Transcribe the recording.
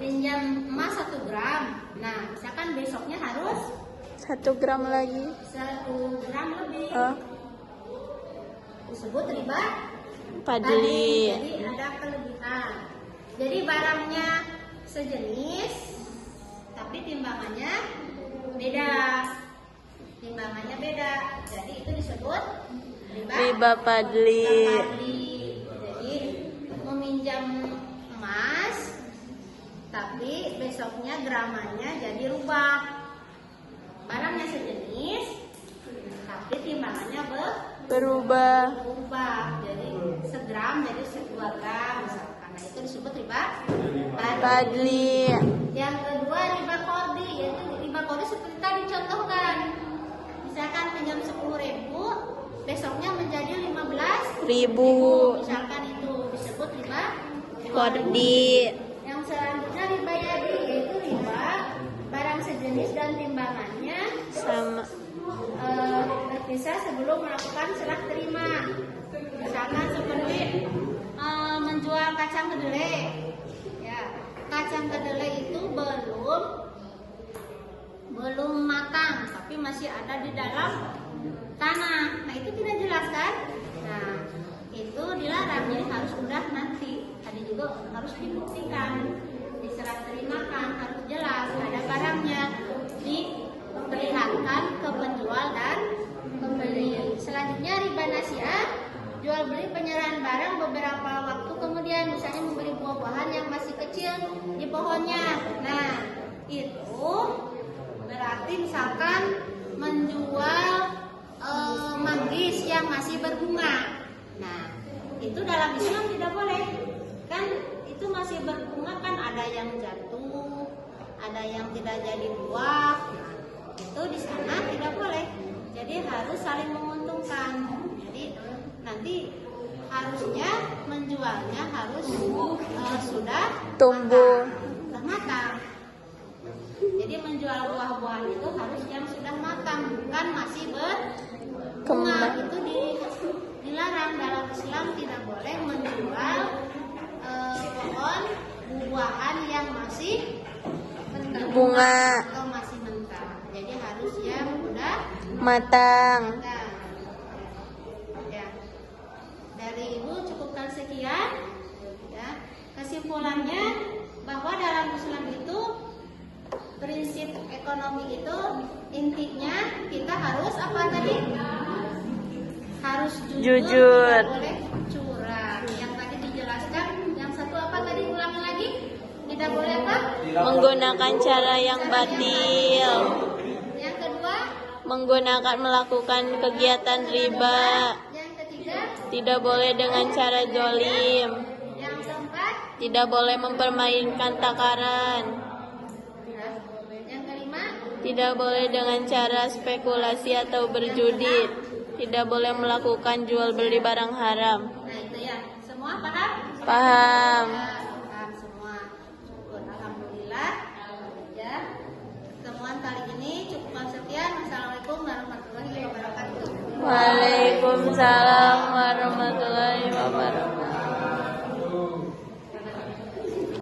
pinjam emas 1 gram. Nah, misalkan besoknya harus 1 gram lagi. 1 gram lebih. Oh, Disebut riba padli. Jadi ada kelebihan. Jadi barangnya sejenis, tapi timbangannya beda. Timbangannya beda. Jadi itu disebut Riba padli. Jadi meminjam emas, tapi besoknya gramanya jadi rubah. Barangnya sejenis, tapi timbangannya Berubah. jadi segram jadi 2 gram misalkan. Nah, itu disebut riba Padli. Yang kedua riba qardhi, yaitu riba qardhi seperti tadi contohkan. Misalkan pinjam 10.000, besoknya menjadi 15.000. Misalkan itu disebut riba Qardhi. Yang selanjutnya riba yadi, yaitu riba barang sejenis dan timbangannya Sama. berpisah sebelum melakukan serah terima. Misalkan seperti menjual kacang kedelai. Ya, kacang kedelai itu belum matang, tapi masih ada di dalam tanah. Nah, itu tidak jelas kan? Nah, itu dilarang, jadi harus udah nanti. Tadi juga harus dibuktikan, diserah terimakan, harus jelas ada barangnya, diperlihatkan ke penjual dan pembeli. Selanjutnya riba nasiah, jual beli penyerahan barang beberapa waktu kemudian, misalnya membeli buah-buahan yang masih kecil di pohonnya. Nah, itu berarti misalkan menjual manggis yang masih berbunga. Nah, itu dalam Islam tidak boleh. Kan itu masih berbunga, kan ada yang jatuh, ada yang tidak jadi buah. Nah, itu di sana tidak boleh. Jadi harus saling menguntungkan. Jadi nanti harusnya menjualnya harus sudah Tumbuh. matang. Jadi menjual buah-buahan itu harus yang sudah matang, bukan masih berbunga. Itu dilarang dalam Islam, tidak boleh menjual pohon buah-buahan yang masih Bunga. atau masih mentah. Jadi harus yang sudah Matang. matang. Ya. Dari Ibu cukupkan sekian. Ya. Kesimpulannya bahwa dalam Islam itu prinsip ekonomi itu intinya kita harus apa tadi? Harus jujur. Tidak boleh curang. Yang tadi dijelaskan, yang satu apa tadi, ulangi lagi? Tidak boleh apa? Menggunakan cara yang batil. Yang kedua, Melakukan kegiatan riba. yang ketiga, Tidak boleh dengan cara jolim. yang keempat, Tidak boleh mempermainkan takaran. yang kelima, Tidak boleh dengan cara spekulasi atau berjudi. Tidak boleh melakukan jual beli barang haram. nah itu ya. Semua paham? Paham. Paham semua. Syukur, alhamdulillah. Ya. Pertemuan kali ini cukupkan sekian. Wassalamualaikum warahmatullahi wabarakatuh. Waalaikumsalam warahmatullahi wabarakatuh.